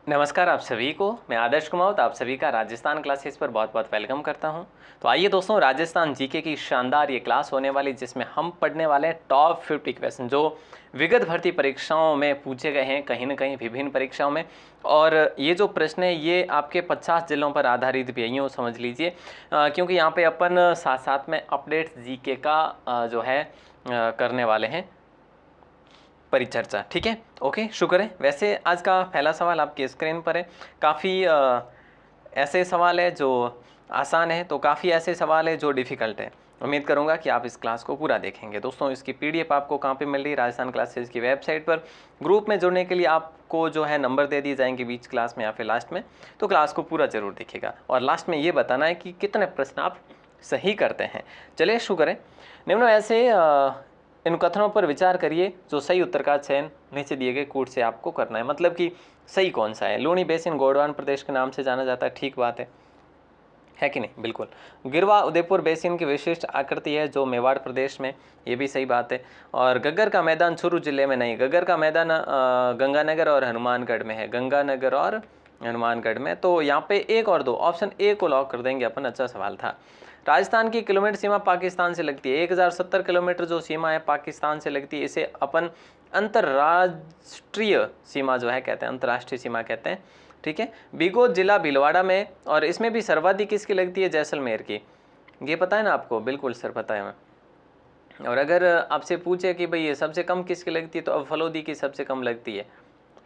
नमस्कार आप सभी को। मैं आदर्श कुमावत आप सभी का राजस्थान क्लासेस पर बहुत बहुत वेलकम करता हूं। तो आइए दोस्तों, राजस्थान जीके की शानदार ये क्लास होने वाली, जिसमें हम पढ़ने वाले हैं टॉप 50 क्वेश्चन जो विगत भर्ती परीक्षाओं में पूछे गए हैं, कहीं ना कहीं विभिन्न परीक्षाओं में। और ये जो प्रश्न है ये आपके 50 जिलों पर आधारित भी है, यूँ समझ लीजिए, क्योंकि यहाँ पे अपन साथ साथ में अपडेट जीके का जो है करने वाले हैं परिचर्चा। ठीक है, ओके, शुक्र है। वैसे आज का पहला सवाल आपकी स्क्रीन पर है। काफ़ी ऐसे सवाल है जो आसान है, तो काफ़ी ऐसे सवाल है जो डिफ़िकल्ट है। उम्मीद करूंगा कि आप इस क्लास को पूरा देखेंगे। दोस्तों, इसकी पीडीएफ आपको कहाँ पे मिल रही है? राजस्थान क्लासेस की वेबसाइट पर। ग्रुप में जुड़ने के लिए आपको जो है नंबर दे दिए जाएंगे बीच क्लास में या फिर लास्ट में, तो क्लास को पूरा जरूर देखिएगा और लास्ट में ये बताना है कि कितने प्रश्न आप सही करते हैं। चलिए शुरू करें। निम्न ऐसे इन कथनों पर विचार करिए जो सही उत्तर का चयन नीचे दिए गए कूट से आपको करना है, मतलब कि सही कौन सा है। लूणी बेसिन गोंडवाना प्रदेश के नाम से जाना जाता है, ठीक बात है कि नहीं? बिल्कुल। गिरवा उदयपुर बेसिन की विशिष्ट आकृति है जो मेवाड़ प्रदेश में, ये भी सही बात है। और गग्गर का मैदान चूरू जिले में नहीं, गग्गर का मैदान गंगानगर और हनुमानगढ़ में है, गंगानगर और हनुमानगढ़ में। तो यहाँ पे एक और दो, ऑप्शन ए को लॉक कर देंगे अपन। अच्छा सवाल था। राजस्थान की किलोमीटर सीमा पाकिस्तान से लगती है, 1070 किलोमीटर जो सीमा है पाकिस्तान से लगती है, इसे अपन अंतर्राष्ट्रीय सीमा जो है कहते हैं, अंतर्राष्ट्रीय सीमा कहते हैं। ठीक है। बीगोत जिला भीलवाड़ा में, और इसमें भी सर्वाधिक किसकी लगती है? जैसलमेर की। ये पता है ना आपको? बिल्कुल सर, पता है हमें। और अगर आपसे पूछे कि भाई ये सबसे कम किसकी लगती है, तो अब फलोदी की सबसे कम लगती है।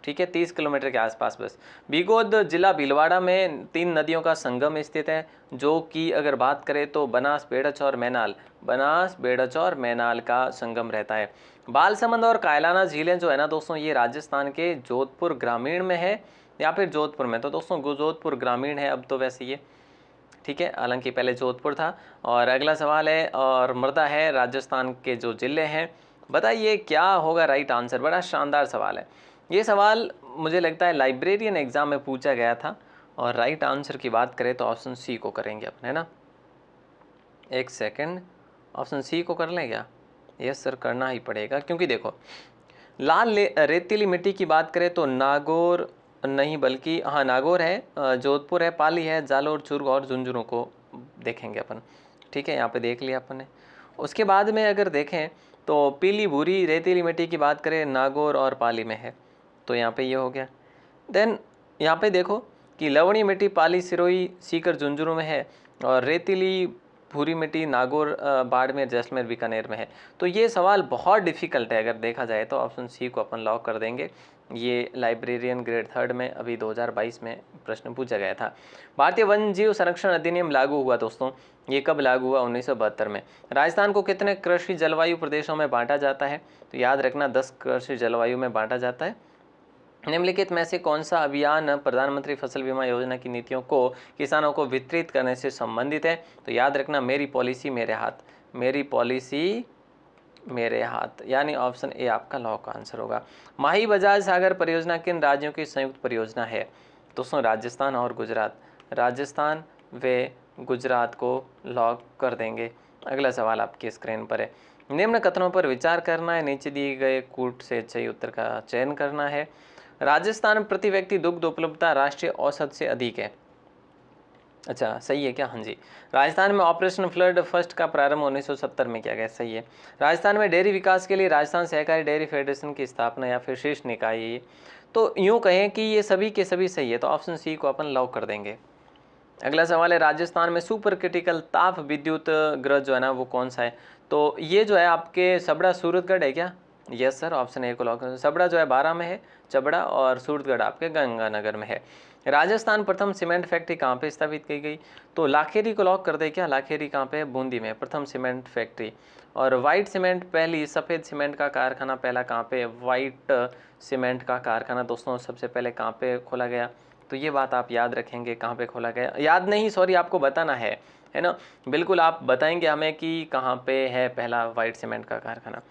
ठीक है, 30 किलोमीटर के आसपास बस। बीगोद जिला भीलवाड़ा में 3 नदियों का संगम स्थित है, जो कि अगर बात करें तो बनास, बेड़च और मैनाल, बनास, बेड़च और मैनाल का संगम रहता है। बालसमंद और कायलाना झीलें जो है ना दोस्तों, ये राजस्थान के जोधपुर ग्रामीण में है या फिर जोधपुर में। तो दोस्तों जोधपुर ग्रामीण है अब तो वैसे ये, ठीक है, हालांकि पहले जोधपुर था। और अगला सवाल है, और मृदा है राजस्थान के जो जिले हैं, बताइए क्या होगा राइट आंसर। बड़ा शानदार सवाल है ये सवाल, मुझे लगता है लाइब्रेरियन एग्जाम में पूछा गया था। और राइट आंसर की बात करें तो ऑप्शन सी को करेंगे अपन, है ना? एक सेकंड, ऑप्शन सी को कर लें क्या? यस सर, करना ही पड़ेगा, क्योंकि देखो लाल रेतीली मिट्टी की बात करें तो नागौर नहीं, बल्कि हाँ नागौर है, जोधपुर है, पाली है, जालोर, चुर्ग और झुंझुनू को देखेंगे अपन। ठीक है, यहाँ पे देख लिया अपन ने। उसके बाद में अगर देखें तो पीली भूरी रेतीली मिट्टी की बात करें, नागौर और पाली में है, तो यहाँ पे ये हो गया। देन यहाँ पे देखो कि लवणी मिट्टी पाली, सिरोही, सीकर, झुंझुनू में है, और रेतीली भूरी मिट्टी नागौर, बाड़मेर, जैसलमेर, बीकानेर में है। तो ये सवाल बहुत डिफिकल्ट है, अगर देखा जाए तो ऑप्शन सी को अपन लॉक कर देंगे। ये लाइब्रेरियन ग्रेड 3 में अभी 2022 में प्रश्न पूछा गया था। भारतीय वन्य जीव संरक्षण अधिनियम लागू हुआ दोस्तों, ये कब लागू हुआ? 1972 में। राजस्थान को कितने कृषि जलवायु प्रदेशों में बांटा जाता है? तो याद रखना 10 कृषि जलवायु में बांटा जाता है। निम्नलिखित में से कौन सा अभियान प्रधानमंत्री फसल बीमा योजना की नीतियों को किसानों को वितरित करने से संबंधित है? तो याद रखना मेरी पॉलिसी मेरे हाथ, मेरी पॉलिसी मेरे हाथ, यानी ऑप्शन ए आपका लॉक आंसर होगा। माही बजाज सागर परियोजना किन राज्यों की संयुक्त परियोजना है? दोस्तों राजस्थान और गुजरात, राजस्थान व गुजरात को लॉक कर देंगे। अगला सवाल आपकी स्क्रीन पर है। निम्न कथनों पर विचार करना है, नीचे दिए गए कूट से सही उत्तर का चयन करना है। राजस्थान में प्रति व्यक्ति दुग्ध उपलब्धता राष्ट्रीय औसत से अधिक है। अच्छा सही है क्या? हाँ जी। राजस्थान में ऑपरेशन फ्लड फर्स्ट का प्रारंभ 1970 में किया गया, सही है। राजस्थान में डेयरी विकास के लिए राजस्थान सहकारी डेयरी फेडरेशन की स्थापना या फिर शीर्ष निकाय है ये। तो यूँ कहें कि ये सभी के सभी सही है, तो ऑप्शन सी को अपन लॉक कर देंगे। अगला सवाल है, राजस्थान में सुपर क्रिटिकल ताप विद्युत ग्रह जो है ना वो कौन सा है? तो ये जो है आपके सबड़ा सूरतगढ़ है क्या? यस सर, ऑप्शन ए को लॉक कर। सबड़ा जो है 12 में है, चबड़ा, और सूरतगढ़ आपके गंगानगर में है। राजस्थान प्रथम सीमेंट फैक्ट्री कहाँ पे स्थापित की गई? तो लाखेरी को लॉक कर दे क्या? लाखेरी कहाँ पे है? बूंदी में प्रथम सीमेंट फैक्ट्री। और वाइट सीमेंट पहली, सफ़ेद सीमेंट का कारखाना पहला कहाँ पे? वाइट सीमेंट का कारखाना दोस्तों सबसे पहले कहाँ पे खोला गया? तो ये बात आप याद रखेंगे, कहाँ पे खोला गया, याद नहीं सॉरी आपको बताना है ना? बिल्कुल आप बताएंगे हमें कि कहाँ पे है पहला वाइट सीमेंट का कारखाना।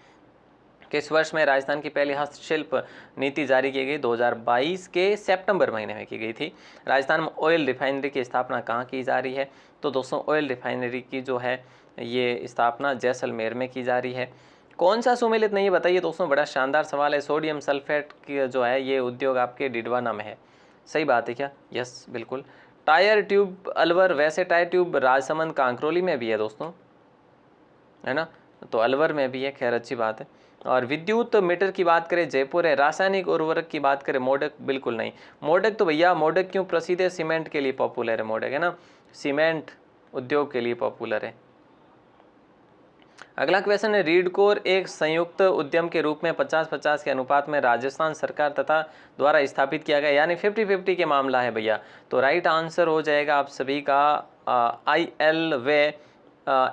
किस वर्ष में राजस्थान की पहली हस्तशिल्प नीति जारी की गई? 2022 के सितंबर महीने में की गई थी। राजस्थान में ऑयल रिफाइनरी की स्थापना कहाँ की जा रही है? तो दोस्तों ऑयल रिफाइनरी की जो है ये स्थापना जैसलमेर में की जा रही है। कौन सा सुमेलित नहीं है बताइए दोस्तों, बड़ा शानदार सवाल है। सोडियम सल्फेट की जो है ये उद्योग आपके डिडवाना में है। सही बात है क्या? यस बिल्कुल। टायर ट्यूब अलवर, वैसे टायर ट्यूब राजसमंद कांकरोली में भी है दोस्तों, है ना, तो अलवर में भी है, खैर अच्छी बात है। और विद्युत मीटर की बात करें जयपुर है। रासायनिक उर्वरक की बात करें मोडक, बिल्कुल नहीं। मोडक तो भैया, मोडक क्यों प्रसिद्ध है? सीमेंट के लिए पॉपुलर है मोडक, है ना, सीमेंट उद्योग के लिए पॉपुलर है। अगला क्वेश्चन है, रीडकोर एक संयुक्त उद्यम के रूप में 50-50 के अनुपात में राजस्थान सरकार तथा द्वारा स्थापित किया गया, यानी 50-50 के मामला है भैया। तो राइट आंसर हो जाएगा आप सभी का IL व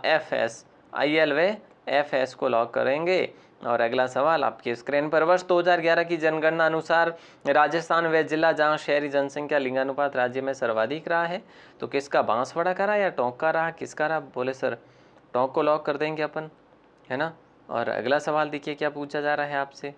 FS, IL व FS को लॉक करेंगे। और अगला सवाल आपकी स्क्रीन पर, वर्ष 2011 की जनगणना अनुसार राजस्थान वह जिला जहां शहरी जनसंख्या लिंगानुपात राज्य में सर्वाधिक रहा है, तो किसका? बांसवाड़ा का रहा या टोंक का रहा, किसका रहा? बोले सर टोंक को लॉक कर देंगे अपन, है ना। और अगला सवाल देखिए क्या पूछा जा रहा है आपसे,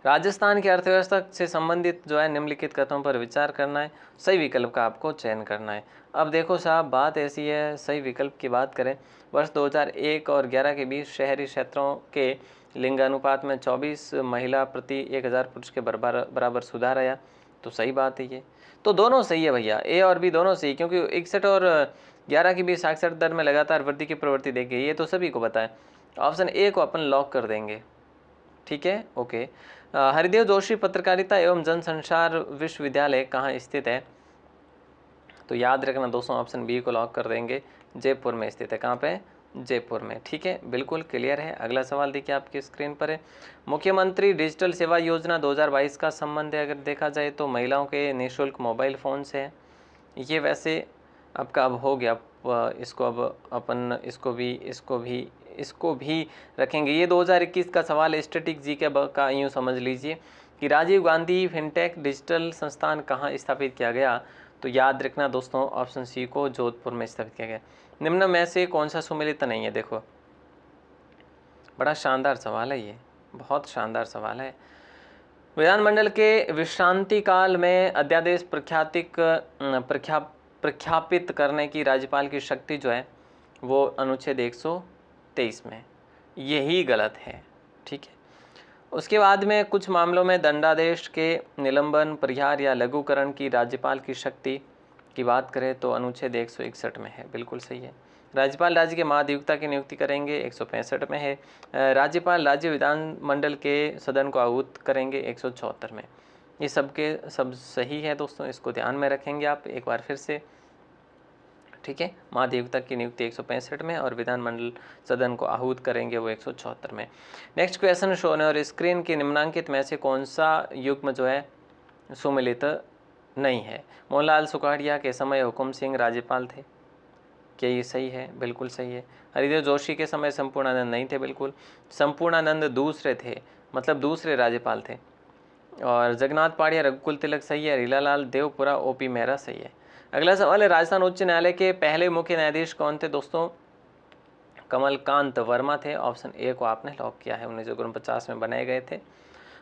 राजस्थान की अर्थव्यवस्था से संबंधित जो है निम्नलिखित कथनों पर विचार करना है, सही विकल्प का आपको चयन करना है। अब देखो साहब, बात ऐसी है, सही विकल्प की बात करें, वर्ष 2001 और 11 के बीच शहरी क्षेत्रों के लिंगानुपात में 24 महिला प्रति 1000 पुरुष के बराबर सुधार आया, तो सही बात है ये। तो दोनों सही है भैया, ए और बी दोनों सही, क्योंकि 61 और 11 के बीच साक्षरता दर में लगातार वृद्धि की प्रवृत्ति देखी, ये तो सभी को पता है। ऑप्शन ए को अपन लॉक कर देंगे, ठीक है, ओके। हरिदेव जोशी पत्रकारिता एवं जनसंचार विश्वविद्यालय कहाँ स्थित है? तो याद रखना दोस्तों, ऑप्शन बी को लॉक कर देंगे, जयपुर में स्थित है। कहाँ पे? जयपुर में, ठीक है, बिल्कुल क्लियर है। अगला सवाल देखिए आपकी स्क्रीन पर है, मुख्यमंत्री डिजिटल सेवा योजना 2022 का संबंध है अगर देखा जाए तो महिलाओं के निःशुल्क मोबाइल फ़ोन से है। ये वैसे आपका अब हो गया, इसको अब अपन इसको भी रखेंगे। ये 2021 का सवाल है, स्टैटिक जी का यूँ समझ लीजिए कि राजीव गांधी फिनटेक डिजिटल संस्थान कहाँ स्थापित किया गया? तो याद रखना दोस्तों, ऑप्शन सी को जोधपुर में स्थापित किया गया। निम्न में से कौन सा सुमेलित नहीं है? देखो बड़ा शानदार सवाल है ये, बहुत शानदार सवाल है। विधानमंडल के विश्रांति काल में अध्यादेश प्रख्यापित करने की राज्यपाल की शक्ति जो है वो अनुच्छेद 123 में, यही गलत है, ठीक है। उसके बाद में कुछ मामलों में दंडादेश के निलंबन, परिहार या लघुकरण की राज्यपाल की शक्ति की बात करें तो अनुच्छेद 161 में है, बिल्कुल सही है। राज्यपाल राज्य के महाधिवक्ता की नियुक्ति करेंगे, 165 में है। राज्यपाल राज्य विधानमंडल के सदन को आहूत करेंगे, 174 में। ये सब सही है दोस्तों, इसको ध्यान में रखेंगे आप एक बार फिर से, ठीक है। महाधिवक्ता की नियुक्ति 165 में और विधानमंडल सदन को आहूत करेंगे वो 174 में। नेक्स्ट क्वेश्चन शो है, और स्क्रीन के निम्नांकित में से कौन सा युग्म जो है सुमेलित नहीं है? मोहनलाल सुखाड़िया के समय हुकुम सिंह राज्यपाल थे, क्या ये सही है? बिल्कुल सही है। हरिदेव जोशी के समय संपूर्णानंद नहीं थे, बिल्कुल। संपूर्णानंद दूसरे थे, मतलब दूसरे राज्यपाल थे। और जगन्नाथ पहाड़िया, रघुकुल तिलक सही है। रीलालाल देवपुरा, OP मेहरा सही है। अगला सवाल है, राजस्थान उच्च न्यायालय के पहले मुख्य न्यायाधीश कौन थे? दोस्तों कमलकांत वर्मा थे, ऑप्शन ए को आपने लॉक किया है, 1949 में बनाए गए थे।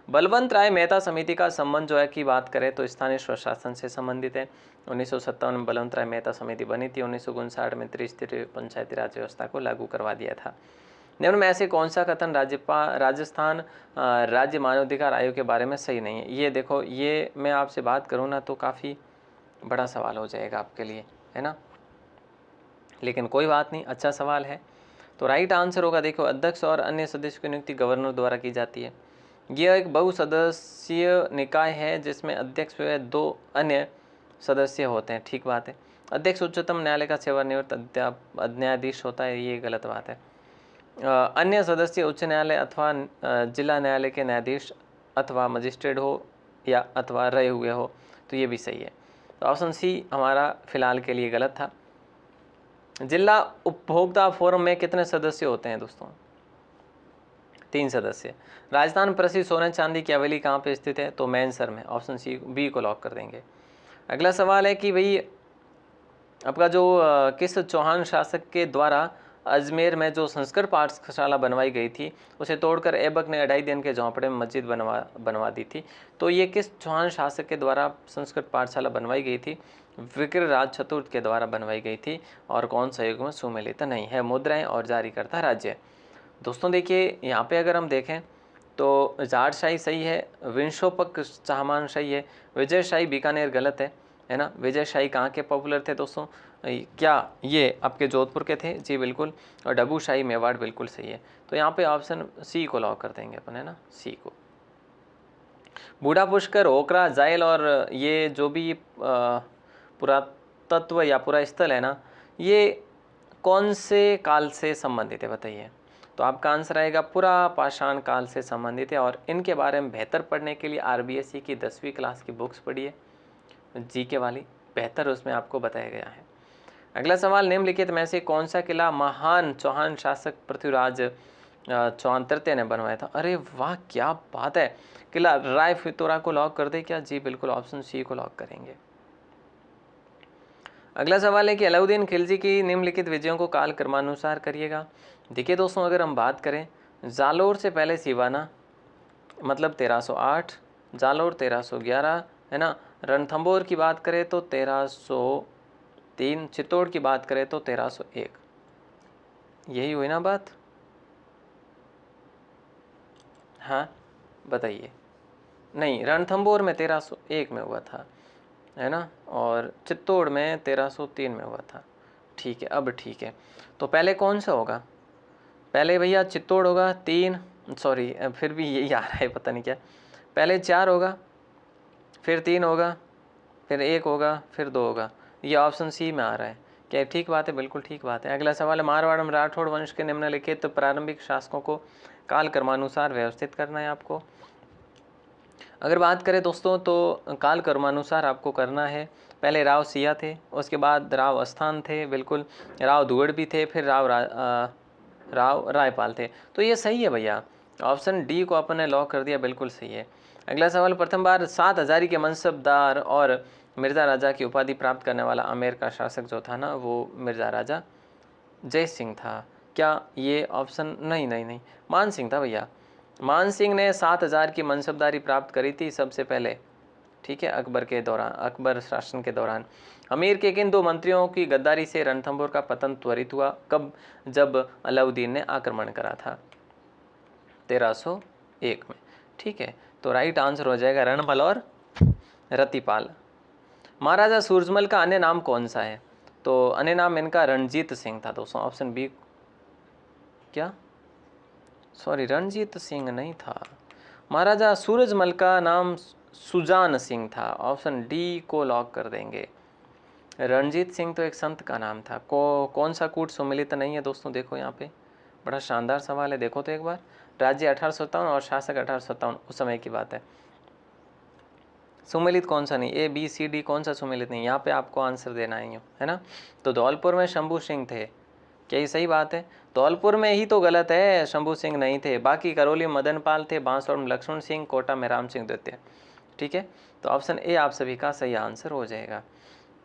बलवंत राय मेहता समिति का संबंध जो है की बात करें तो स्थानीय स्वशासन से संबंधित है। 1957 में बलवंत राय मेहता समिति बनी थी, 1959 में त्रिस्तरीय पंचायती राज व्यवस्था को लागू करवा दिया था। निम्न में ऐसे कौन सा कथन राजस्थान राज्य मानवाधिकार आयोग के बारे में सही नहीं है? ये देखो, ये मैं आपसे बात करूँ ना तो काफ़ी बड़ा सवाल हो जाएगा आपके लिए, है ना, लेकिन कोई बात नहीं, अच्छा सवाल है। तो राइट आंसर होगा, देखो, अध्यक्ष और अन्य सदस्यों की नियुक्ति गवर्नर द्वारा की जाती है। यह एक बहुसदस्यीय निकाय है जिसमें अध्यक्ष व 2 अन्य सदस्य होते हैं, ठीक बात है। अध्यक्ष उच्चतम न्यायालय का सेवानिवृत्त न्यायाधीश होता है, ये गलत बात है। अन्य सदस्य उच्च न्यायालय अथवा जिला न्यायालय के न्यायाधीश अथवा मजिस्ट्रेट हो या अथवा रहे हुए हो, तो ये भी सही है। तो ऑप्शन सी हमारा फिलहाल के लिए गलत था। जिला उपभोक्ता फोरम में कितने सदस्य होते हैं दोस्तों? 3 सदस्य। राजस्थान प्रसिद्ध सोने चांदी की हवेली कहाँ पे स्थित है? तो मैनसर में, ऑप्शन सी बी को लॉक कर देंगे। अगला सवाल है कि भाई आपका जो किस चौहान शासक के द्वारा अजमेर में जो संस्कृत पाठशाला बनवाई गई थी उसे तोड़कर ऐबक ने 2.5 दिन के झोंपड़े में मस्जिद बनवा दी थी? तो ये किस चौहान शासक के द्वारा संस्कृत पाठशाला बनवाई गई थी? विक्रराज चतुर्थ के द्वारा बनवाई गई थी। और कौन सा युग में सुमेलित नहीं है? मुद्राएं और जारीकर्ता राज्य। दोस्तों देखिए, यहाँ पे अगर हम देखें तो जाटशाही सही है, विंशोपक चाहमान सही है, विजयशाही बीकानेर गलत है ना। विजयशाही कहाँ के पॉपुलर थे दोस्तों, क्या ये आपके जोधपुर के थे, जी बिल्कुल। और डबूशाही मेवाड़ बिल्कुल सही है। तो यहाँ पे ऑप्शन सी को लॉक कर देंगे अपन, है ना, सी को। बूढ़ा पुष्कर, ओकरा, जायल और ये जो भी पुरातत्व या पुरा स्थल है ना, ये कौन से काल से संबंधित है बताइए। तो आपका आंसर आएगा पुरा पाषाण काल से संबंधित है। और इनके बारे में बेहतर पढ़ने के लिए आरबीएसई की 10वीं क्लास की बुक्स पढ़िए, जीके वाली, बेहतर उसमें आपको बताया गया है। अगला सवाल, निम्नलिखित में से कौन सा किला महान चौहान शासक पृथ्वीराज चौहान तृतीय ने बनवाया था। अरे वाह, क्या बात है। किला राय फितौरा को लॉक कर दे क्या, जी बिल्कुल, ऑप्शन सी को लॉक करेंगे। अगला सवाल है कि अलाउद्दीन खिलजी की निम्नलिखित विजयों को काल क्रमानुसार करिएगा। देखिए दोस्तों, अगर हम बात करें जालोर से पहले सिवाना मतलब 1308, जालोर 1311, है ना। रणथंभौर की बात करें तो 1303, चित्तौड़ की बात करें तो 1301, यही हुई ना बात। हाँ बताइए। नहीं, रणथंभौर में 1301 में हुआ था, है ना, और चित्तौड़ में 1303 में हुआ था। ठीक है, अब ठीक है। तो पहले कौन सा होगा, पहले भैया चित्तौड़ होगा, 3, सॉरी फिर भी यही आ रहा है पता नहीं क्या, पहले 4 होगा, फिर 3 होगा, फिर 1 होगा, फिर 2 होगा। ये ऑप्शन सी में आ रहा है। क्या ठीक बात है, बिल्कुल ठीक बात है। अगला सवाल है, मारवाड़ में राठौड़ वंश के निम्नलिखित प्रारंभिक शासकों को काल क्रमानुसार व्यवस्थित करना है आपको। अगर बात करें दोस्तों तो काल कर्मानुसार आपको करना है। पहले राव सिया थे, उसके बाद राव अस्थान थे, बिल्कुल, राव दुगड़ भी थे, फिर राव रायपाल थे। तो ये सही है भैया, ऑप्शन डी को अपन ने लॉक कर दिया, बिल्कुल सही है। अगला सवाल, प्रथम बार 7 हजारी के मनसबदार और मिर्ज़ा राजा की उपाधि प्राप्त करने वाला आमेर का शासक जो था ना, वो मिर्ज़ा राजा जय सिंह था। क्या ये ऑप्शन, नहीं नहीं नहीं, मान सिंह था भैया। मान सिंह ने 7 हज़ार की मनसबदारी प्राप्त करी थी सबसे पहले, ठीक है, अकबर के दौरान, अकबर शासन के दौरान। अमीर के किन 2 मंत्रियों की गद्दारी से रणथंभौर का पतन त्वरित हुआ, कब, जब अलाउद्दीन ने आक्रमण करा था, 1301 में। ठीक है, तो राइट आंसर हो जाएगा रणबल और रतिपाल। महाराजा सूरजमल का अन्य नाम कौन सा है, तो अन्य नाम इनका रणजीत सिंह था दोस्तों, ऑप्शन बी। क्या, सॉरी, रणजीत सिंह नहीं था, महाराजा सूरजमल का नाम सुजान सिंह था, ऑप्शन डी को लॉक कर देंगे। रणजीत सिंह तो एक संत का नाम था। कौन सा कूट सुमिलित नहीं है दोस्तों, देखो यहाँ पे बड़ा शानदार सवाल है, देखो तो एक बार। राज्य 1857 और शासक 1857, उस समय की बात है। सुमिलित कौन सा नहीं, ए बी सी डी कौन सा सुमिलित नहीं, यहाँ पे आपको आंसर देना है ना। तो धौलपुर में शंभू सिंह थे, क्या ये सही बात है, धौलपुर में ही तो गलत है, शंभू सिंह नहीं थे। बाकी करौली में मदन पाल थे, बांसवाड़ा में लक्ष्मण सिंह, कोटा में राम सिंह द्वितीय। ठीक है, तो ऑप्शन ए आप सभी का सही आंसर हो जाएगा।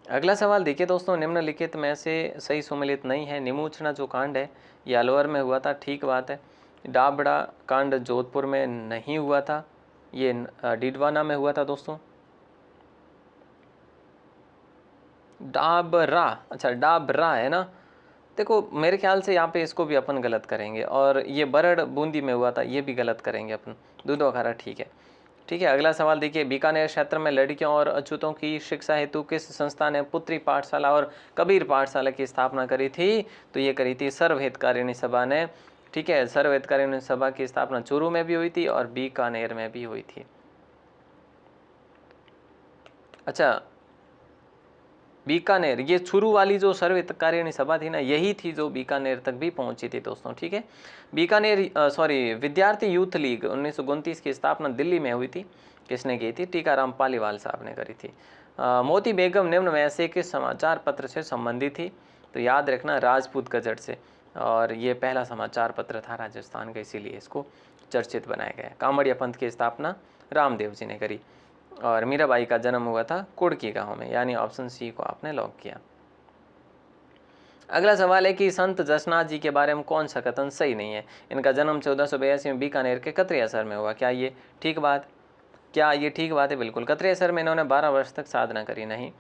अगला सवाल देखिए दोस्तों, निम्नलिखित में से सही सुमिलित नहीं है। निमूचना जो कांड है ये अलवर में हुआ था, ठीक बात है। डाबड़ा कांड जोधपुर में नहीं हुआ था, ये डीडवाना में हुआ था दोस्तों। डाबरा, अच्छा डाबरा है ना, देखो मेरे ख्याल से यहाँ पे इसको भी अपन गलत करेंगे। और ये बरड़ बूंदी में हुआ था, ये भी गलत करेंगे अपन, दूधवा खारा, ठीक है। ठीक है, अगला सवाल देखिए, बीकानेर क्षेत्र में लड़कियों और अछूतों की शिक्षा हेतु किस संस्था ने पुत्री पाठशाला और कबीर पाठशाला की स्थापना करी थी, तो ये करी थी सर्वहितकारिणी सभा ने। ठीक है, सर्वहितकारिणी सभा की स्थापना चूरू में भी हुई थी और बीकानेर में भी हुई थी। अच्छा, बीकानेर, ये चूरू वाली जो सर्वहितकारिणी सभा थी ना, यही थी जो बीकानेर तक भी पहुंची थी दोस्तों। ठीक है, बीकानेर सॉरी विद्यार्थी यूथ लीग 1929 की स्थापना दिल्ली में हुई थी, किसने की थी, टीकाराम पालीवाल साहब ने करी थी। मोती बेगम निम्न में से किस समाचार पत्र से संबंधित थी, तो याद रखना राजपूत गजट से, और ये पहला समाचार पत्र था राजस्थान का, इसीलिए इसको चर्चित बनाया गया। कामड़िया पंथ की स्थापना रामदेव जी ने करी और मीराबाई का जन्म हुआ था कुड़की गांव में, यानी ऑप्शन सी को आपने लॉक किया। अगला सवाल है कि संत जसनाथ जी के बारे में कौन सा कथन सही नहीं है। इनका जन्म 1482 में बीकानेर के कतरियासर में हुआ, क्या ये ठीक बात, क्या ये ठीक बात है, बिल्कुल। कतरियासर में इन्होंने 12 वर्ष तक साधना करी, नहीं।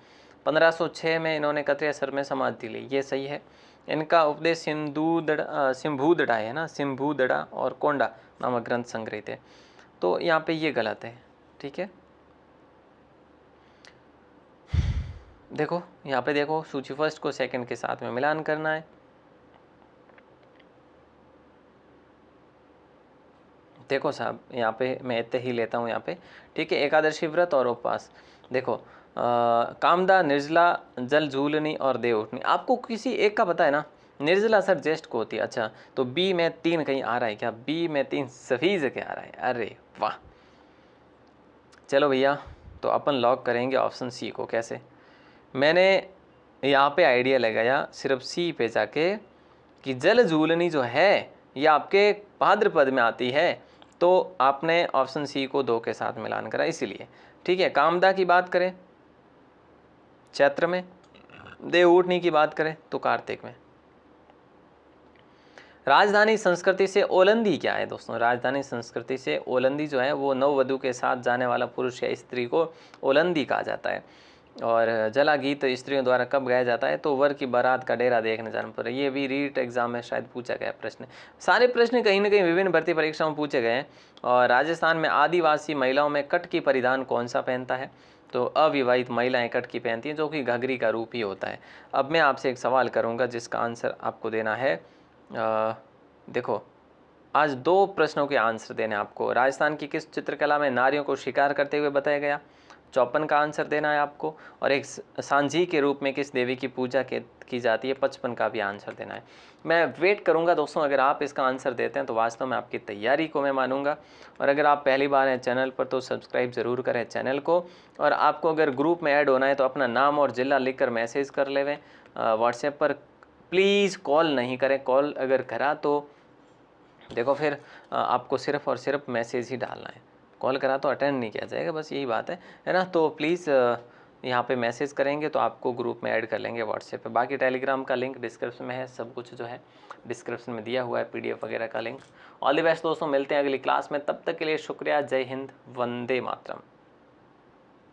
1506 में इन्होंने कतरियासर में समाधि ली, ये सही है। इनका उपदेश सिंभूदड़ा है ना, सिंभूदड़ा और कोंडा नामक ग्रंथ संग्रहित है। तो यहाँ पे ये गलत है। ठीक है, देखो यहाँ पे देखो, सूची फर्स्ट को सेकंड के साथ में मिलान करना है। देखो साहब, यहाँ पे मैं इतने ही लेता हूँ यहाँ पे। ठीक है, एकादशी व्रत और उपवास। देखो कामदा, निर्जला, जल झूलनी और देव उठनी, आपको किसी एक का पता है ना? निर्जला सर ज्येष्ठ को होती है। अच्छा, तो बी में 3 कहीं आ रहा है क्या? बी में 3 सभी जगह आ रहा है, अरे वाह। चलो भैया, तो अपन लॉक करेंगे ऑप्शन सी को। कैसे? मैंने यहाँ पे आइडिया लगाया सिर्फ सी पे जाके कि जल झूलनी जो है ये आपके भाद्रपद में आती है, तो आपने ऑप्शन सी को 2 के साथ मिलान करा इसीलिए। ठीक है, कामदा की बात करें चैत्र में, देव उठनी की बात करें तो कार्तिक में। राजधानी संस्कृति से ओलंदी क्या है दोस्तों? राजधानी संस्कृति से ओलंदी जो है वो नववधु के साथ जाने वाला पुरुष या स्त्री को ओलंदी कहा जाता है। और जला गीत स्त्रियों द्वारा कब गाया जाता है? तो वर की बारात का डेरा देखने जाने पर। ये भी रीट एग्जाम में शायद पूछा गया प्रश्न। सारे प्रश्न कहीं ना कहीं विभिन्न भर्ती परीक्षाओं में पूछे गए हैं। और राजस्थान में आदिवासी महिलाओं में कट की परिधान कौन सा पहनता है? तो अविवाहित महिलाएं कट की पहनती हैं, जो कि घघरी का रूप ही होता है। अब मैं आपसे एक सवाल करूँगा जिसका आंसर आपको देना है। देखो, आज 2 प्रश्नों के आंसर देने आपको। राजस्थान की किस चित्रकला में नारियों को शिकार करते हुए बताया गया? 54 का आंसर देना है आपको। और एक सांझी के रूप में किस देवी की पूजा की जाती है? 55 का भी आंसर देना है। मैं वेट करूंगा दोस्तों, अगर आप इसका आंसर देते हैं तो वास्तव में आपकी तैयारी को मैं मानूंगा। और अगर आप पहली बार हैं चैनल पर तो सब्सक्राइब ज़रूर करें चैनल को। और आपको अगर ग्रुप में ऐड होना है तो अपना नाम और ज़िला लिख कर मैसेज कर लेवें व्हाट्सएप पर। प्लीज़ कॉल नहीं करें, कॉल अगर करा तो देखो फिर आपको सिर्फ़ और सिर्फ मैसेज ही डालना है। कॉल करा तो अटेंड नहीं किया जाएगा, बस यही बात है ना? तो प्लीज़ यहाँ पे मैसेज करेंगे तो आपको ग्रुप में ऐड कर लेंगे व्हाट्सएप पे। बाकी टेलीग्राम का लिंक डिस्क्रिप्शन में है, सब कुछ जो है डिस्क्रिप्शन में दिया हुआ है, PDF वगैरह का लिंक। ऑल द बेस्ट दोस्तों, मिलते हैं अगली क्लास में। तब तक के लिए शुक्रिया। जय हिंद, वंदे मातरम।